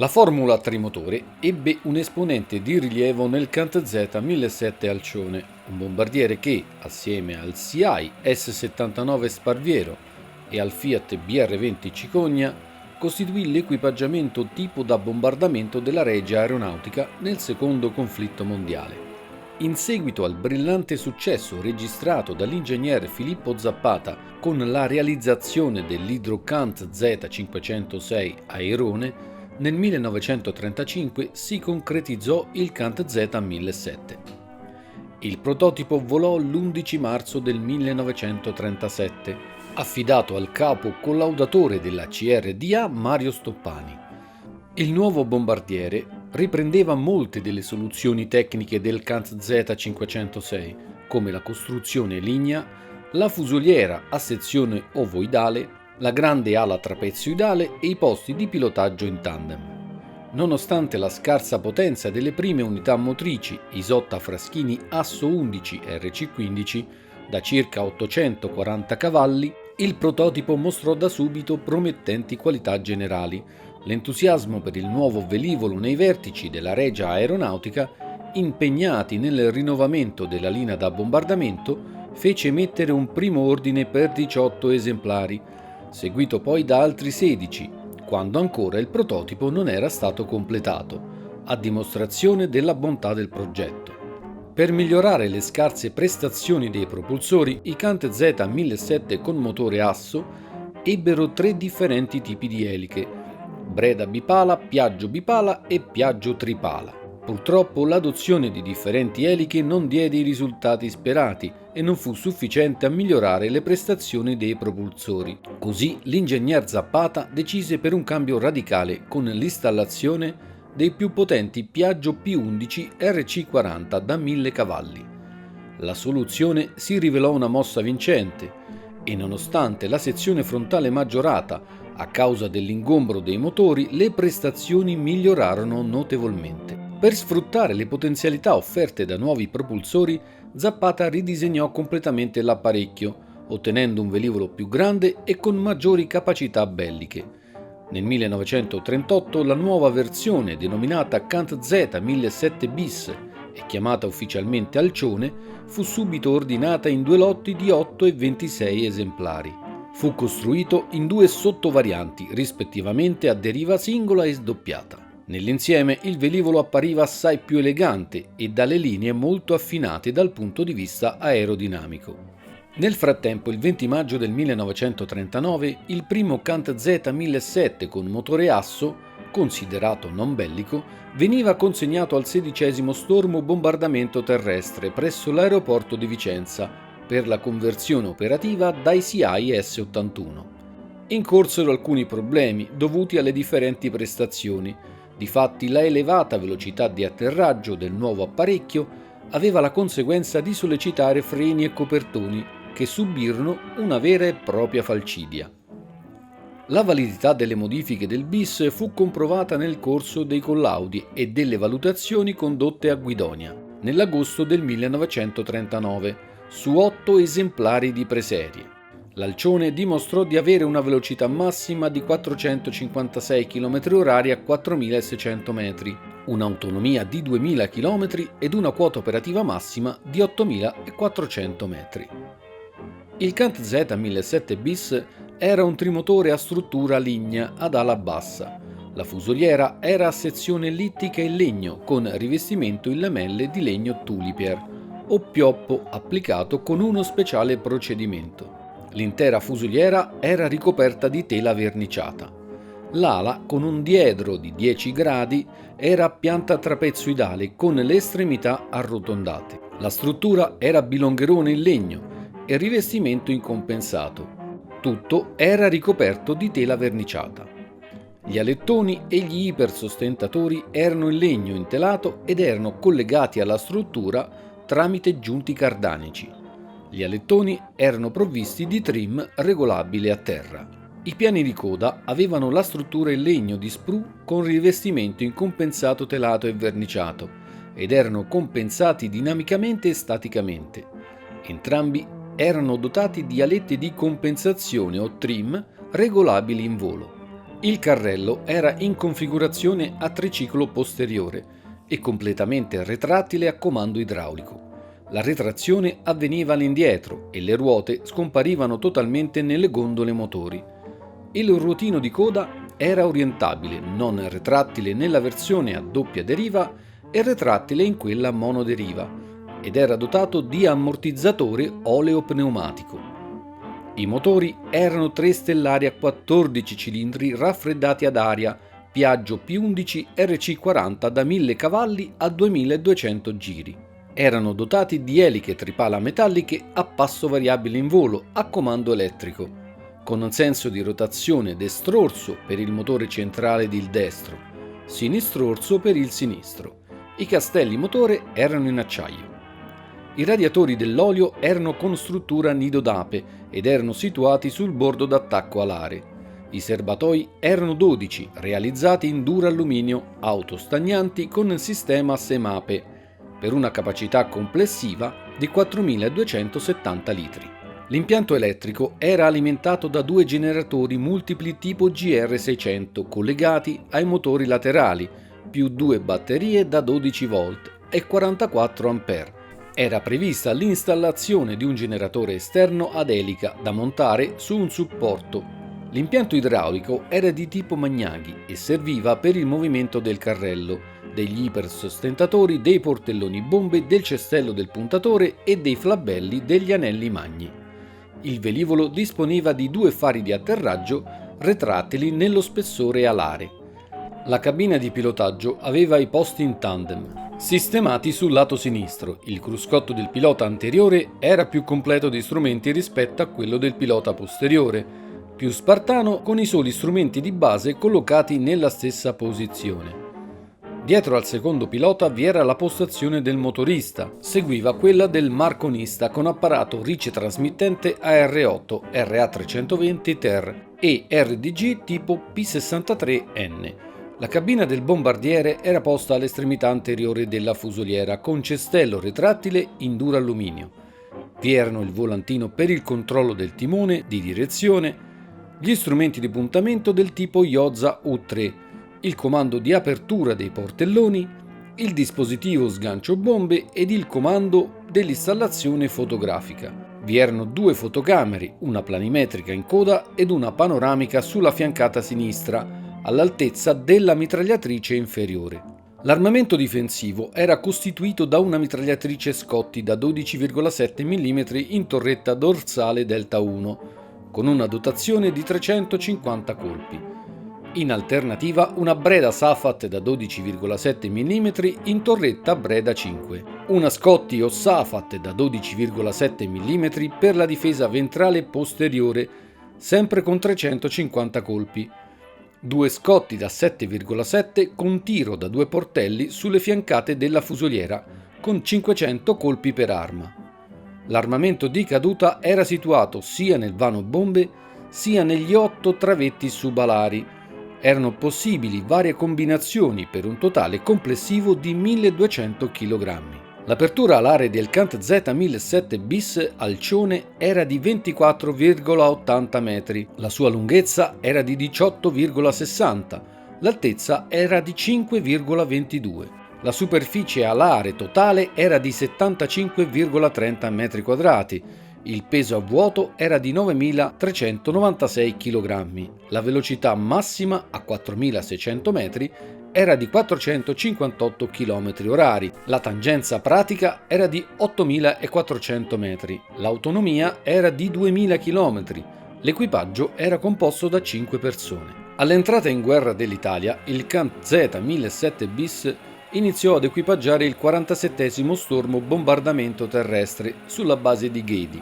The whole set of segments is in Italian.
La formula a trimotore ebbe un esponente di rilievo nel KantZ 1007 Alcione, un bombardiere che, assieme al CI S-79 Sparviero e al Fiat BR-20 Cicogna, costituì l'equipaggiamento tipo da bombardamento della Regia Aeronautica nel secondo conflitto mondiale. In seguito al brillante successo registrato dall'ingegner Filippo Zappata con la realizzazione dell'Hydrocant Z506 Airone, nel 1935 si concretizzò il KantZ 1007. Il prototipo volò l'11 marzo del 1937, affidato al capo collaudatore della CRDA Mario Stoppani. Il nuovo bombardiere riprendeva molte delle soluzioni tecniche del KantZ 506, come la costruzione lignea, la fusoliera a sezione ovoidale, la grande ala trapezioidale e i posti di pilotaggio in tandem. Nonostante la scarsa potenza delle prime unità motrici Isotta Fraschini Asso 11 RC15 da circa 840 cavalli, il prototipo mostrò da subito promettenti qualità generali. L'entusiasmo per il nuovo velivolo nei vertici della Regia Aeronautica, impegnati nel rinnovamento della linea da bombardamento, fece emettere un primo ordine per 18 esemplari, seguito poi da altri 16, quando ancora il prototipo non era stato completato, a dimostrazione della bontà del progetto. Per migliorare le scarse prestazioni dei propulsori, i KantZ 1007 con motore Asso ebbero 3 differenti tipi di eliche: breda bipala, piaggio bipala e piaggio tripala. Purtroppo l'adozione di differenti eliche non diede i risultati sperati e non fu sufficiente a migliorare le prestazioni dei propulsori. Così l'ingegner Zappata decise per un cambio radicale con l'installazione dei più potenti Piaggio P11 RC40 da 1000 cavalli. La soluzione si rivelò una mossa vincente e, nonostante la sezione frontale maggiorata a causa dell'ingombro dei motori, le prestazioni migliorarono notevolmente. Per sfruttare le potenzialità offerte da nuovi propulsori, Zappata ridisegnò completamente l'apparecchio, ottenendo un velivolo più grande e con maggiori capacità belliche. Nel 1938 la nuova versione, denominata KantZ 1007 bis e chiamata ufficialmente Alcione, fu subito ordinata in 2 lotti di 8 e 26 esemplari. Fu costruito in 2 sottovarianti, rispettivamente a deriva singola e sdoppiata. Nell'insieme il velivolo appariva assai più elegante e dalle linee molto affinate dal punto di vista aerodinamico. Nel frattempo, il 20 maggio del 1939, il primo KantZ 1007 con motore Asso, considerato non bellico, veniva consegnato al 16° Stormo Bombardamento Terrestre presso l'aeroporto di Vicenza per la conversione operativa dai CI S-81. Incorsero alcuni problemi dovuti alle differenti prestazioni. Difatti, la elevata velocità di atterraggio del nuovo apparecchio aveva la conseguenza di sollecitare freni e copertoni che subirono una vera e propria falcidia. La validità delle modifiche del bis fu comprovata nel corso dei collaudi e delle valutazioni condotte a Guidonia nell'agosto del 1939 su 8 esemplari di preserie. L'Alcione dimostrò di avere una velocità massima di 456 km/h a 4600 metri, un'autonomia di 2000 km ed una quota operativa massima di 8400 metri. Il KantZ 1007 bis era un trimotore a struttura lignea ad ala bassa. La fusoliera era a sezione ellittica in legno con rivestimento in lamelle di legno tulipier o pioppo applicato con uno speciale procedimento. L'intera fusoliera era ricoperta di tela verniciata. L'ala, con un diedro di 10 gradi, era a pianta trapezoidale con le estremità arrotondate. La struttura era bilongherone in legno e rivestimento incompensato. Tutto era ricoperto di tela verniciata. Gli alettoni e gli ipersostentatori erano in legno intelato ed erano collegati alla struttura tramite giunti cardanici. Gli alettoni erano provvisti di trim regolabile a terra. I piani di coda avevano la struttura in legno di sprue con rivestimento incompensato telato e verniciato ed erano compensati dinamicamente e staticamente. Entrambi erano dotati di alette di compensazione o trim regolabili in volo. Il carrello era in configurazione a triciclo posteriore e completamente retrattile a comando idraulico. La retrazione avveniva all'indietro e le ruote scomparivano totalmente nelle gondole motori. Il ruotino di coda era orientabile, non retrattile nella versione a doppia deriva e retrattile in quella monoderiva, ed era dotato di ammortizzatore oleo-pneumatico. I motori erano 3 stellari a 14 cilindri raffreddati ad aria Piaggio P11 RC40 da 1000 cavalli a 2200 giri. Erano dotati di eliche tripala metalliche a passo variabile in volo a comando elettrico, con un senso di rotazione destrorso per il motore centrale ed il destro, sinistrorso per il sinistro. I castelli motore erano in acciaio. I radiatori dell'olio erano con struttura nido d'ape ed erano situati sul bordo d'attacco alare. I serbatoi erano 12, realizzati in duralluminio, autostagnanti con sistema Semape, per una capacità complessiva di 4.270 litri. L'impianto elettrico era alimentato da 2 generatori multipli tipo GR600 collegati ai motori laterali, più 2 batterie da 12 volt e 44 A. Era prevista l'installazione di un generatore esterno ad elica da montare su un supporto. L'impianto idraulico era di tipo Magnaghi e serviva per il movimento del carrello, degli ipersostentatori, dei portelloni bombe, del cestello del puntatore e dei flabelli degli anelli magni. Il velivolo disponeva di 2 fari di atterraggio retrattili nello spessore alare. La cabina di pilotaggio aveva i posti in tandem, sistemati sul lato sinistro. Il cruscotto del pilota anteriore era più completo di strumenti rispetto a quello del pilota posteriore, più spartano con i soli strumenti di base collocati nella stessa posizione. Dietro al secondo pilota vi era la postazione del motorista, seguiva quella del marconista con apparato ricetrasmittente AR8, RA320 TER e RDG tipo P63N. La cabina del bombardiere era posta all'estremità anteriore della fusoliera con cestello retrattile in duralluminio. Vi erano il volantino per il controllo del timone di direzione, gli strumenti di puntamento del tipo Yoza U3, il comando di apertura dei portelloni, il dispositivo sgancio bombe ed il comando dell'installazione fotografica. Vi erano 2 fotocamere, una planimetrica in coda ed una panoramica sulla fiancata sinistra, all'altezza della mitragliatrice inferiore. L'armamento difensivo era costituito da una mitragliatrice Scotti da 12,7 mm in torretta dorsale Delta 1, con una dotazione di 350 colpi. In alternativa una Breda Safat da 12,7 mm in torretta Breda 5, una Scotti o Safat da 12,7 mm per la difesa ventrale posteriore, sempre con 350 colpi, 2 Scotti da 7,7 con tiro da 2 portelli sulle fiancate della fusoliera, con 500 colpi per arma. L'armamento di caduta era situato sia nel vano bombe sia negli 8 travetti subalari. Erano possibili varie combinazioni per un totale complessivo di 1200 kg. L'apertura alare del Kant Z1007 bis Alcione era di 24,80 metri, la sua lunghezza era di 18,60, l'altezza era di 5,22. La superficie alare totale era di 75,30 metri quadrati, il peso a vuoto era di 9.396 kg, la velocità massima a 4.600 metri era di 458 km/h, la tangenza pratica era di 8.400 metri, l'autonomia era di 2.000 km, l'equipaggio era composto da 5 persone. All'entrata in guerra dell'Italia, il Kant Z1007 bis iniziò ad equipaggiare il 47° stormo bombardamento terrestre sulla base di Ghedi.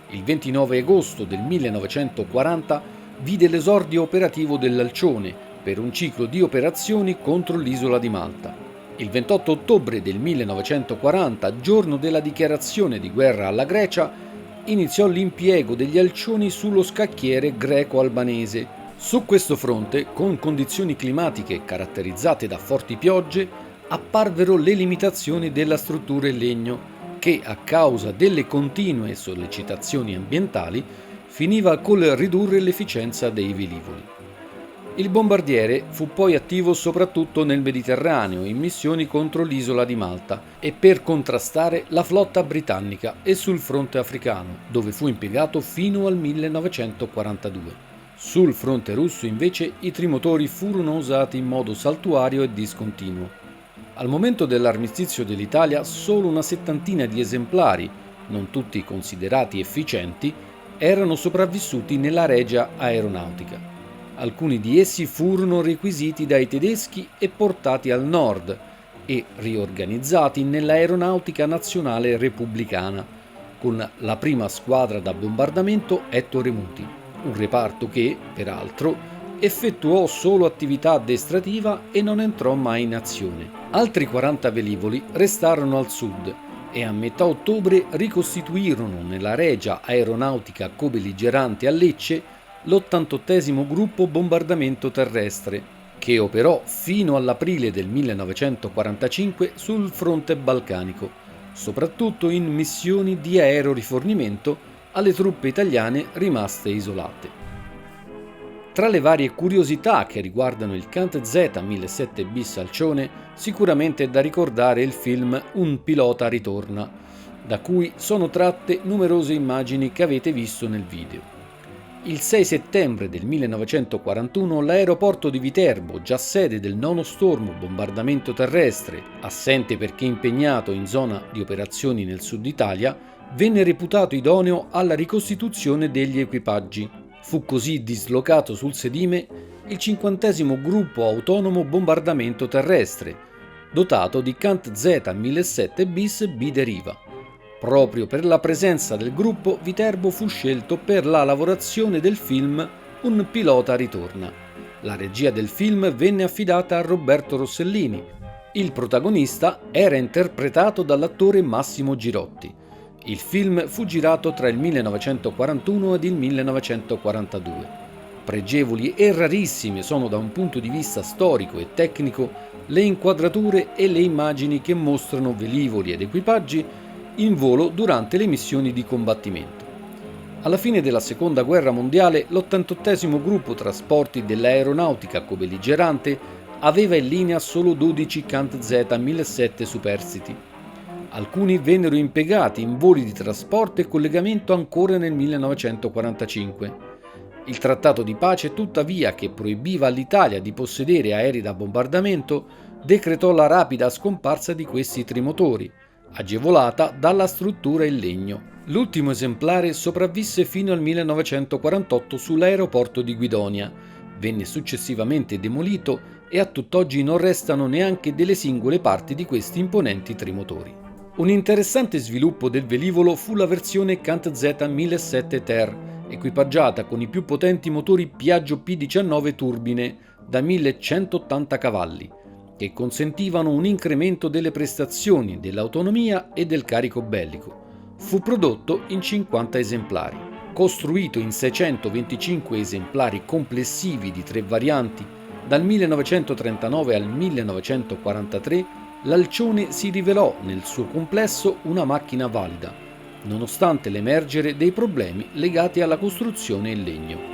Il 29 agosto del 1940 vide l'esordio operativo dell'Alcione per un ciclo di operazioni contro l'isola di Malta. Il 28 ottobre del 1940, giorno della dichiarazione di guerra alla Grecia, iniziò l'impiego degli Alcioni sullo scacchiere greco-albanese. Su questo fronte, con condizioni climatiche caratterizzate da forti piogge, apparvero le limitazioni della struttura in legno che, a causa delle continue sollecitazioni ambientali, finiva col ridurre l'efficienza dei velivoli. Il bombardiere fu poi attivo soprattutto nel Mediterraneo in missioni contro l'isola di Malta e per contrastare la flotta britannica e sul fronte africano, dove fu impiegato fino al 1942. Sul fronte russo invece i trimotori furono usati in modo saltuario e discontinuo. Al momento dell'armistizio dell'Italia solo una settantina di esemplari, non tutti considerati efficienti, erano sopravvissuti nella Regia Aeronautica. Alcuni di essi furono requisiti dai tedeschi e portati al nord e riorganizzati nell'Aeronautica Nazionale Repubblicana, con la prima squadra da bombardamento Ettore Muti, un reparto che, peraltro, effettuò solo attività addestrativa e non entrò mai in azione. Altri 40 velivoli restarono al sud e a metà ottobre ricostituirono nella Regia Aeronautica Cobelligerante a Lecce l'88° gruppo bombardamento terrestre, che operò fino all'aprile del 1945 sul fronte balcanico, soprattutto in missioni di aerorifornimento alle truppe italiane rimaste isolate. Tra le varie curiosità che riguardano il CANT-Z 1007 bis Alcione, sicuramente è da ricordare il film Un pilota ritorna, da cui sono tratte numerose immagini che avete visto nel video. Il 6 settembre del 1941 l'aeroporto di Viterbo, già sede del 9° Stormo bombardamento terrestre, assente perché impegnato in zona di operazioni nel sud Italia, venne reputato idoneo alla ricostituzione degli equipaggi. Fu così dislocato sul sedime il 50° gruppo autonomo bombardamento terrestre, dotato di CANT-Z 1007 bis bideriva. Proprio per la presenza del gruppo, Viterbo fu scelto per la lavorazione del film Un pilota ritorna. La regia del film venne affidata a Roberto Rossellini. Il protagonista era interpretato dall'attore Massimo Girotti. Il film fu girato tra il 1941 ed il 1942. Pregevoli e rarissime sono da un punto di vista storico e tecnico le inquadrature e le immagini che mostrano velivoli ed equipaggi in volo durante le missioni di combattimento. Alla fine della Seconda Guerra Mondiale, l'88° gruppo trasporti dell'aeronautica cobelligerante aveva in linea solo 12 CANT-Z 1007 superstiti. Alcuni vennero impiegati in voli di trasporto e collegamento ancora nel 1945. Il trattato di pace, tuttavia, che proibiva all'Italia di possedere aerei da bombardamento, decretò la rapida scomparsa di questi trimotori, agevolata dalla struttura in legno. L'ultimo esemplare sopravvisse fino al 1948 sull'aeroporto di Guidonia, venne successivamente demolito e a tutt'oggi non restano neanche delle singole parti di questi imponenti trimotori. Un interessante sviluppo del velivolo fu la versione CANT-Z 1007 Ter, equipaggiata con i più potenti motori Piaggio P19 turbine da 1180 cavalli, che consentivano un incremento delle prestazioni, dell'autonomia e del carico bellico. Fu prodotto in 50 esemplari. Costruito in 625 esemplari complessivi di 3 varianti, dal 1939 al 1943, l'Alcione si rivelò nel suo complesso una macchina valida, nonostante l'emergere dei problemi legati alla costruzione in legno.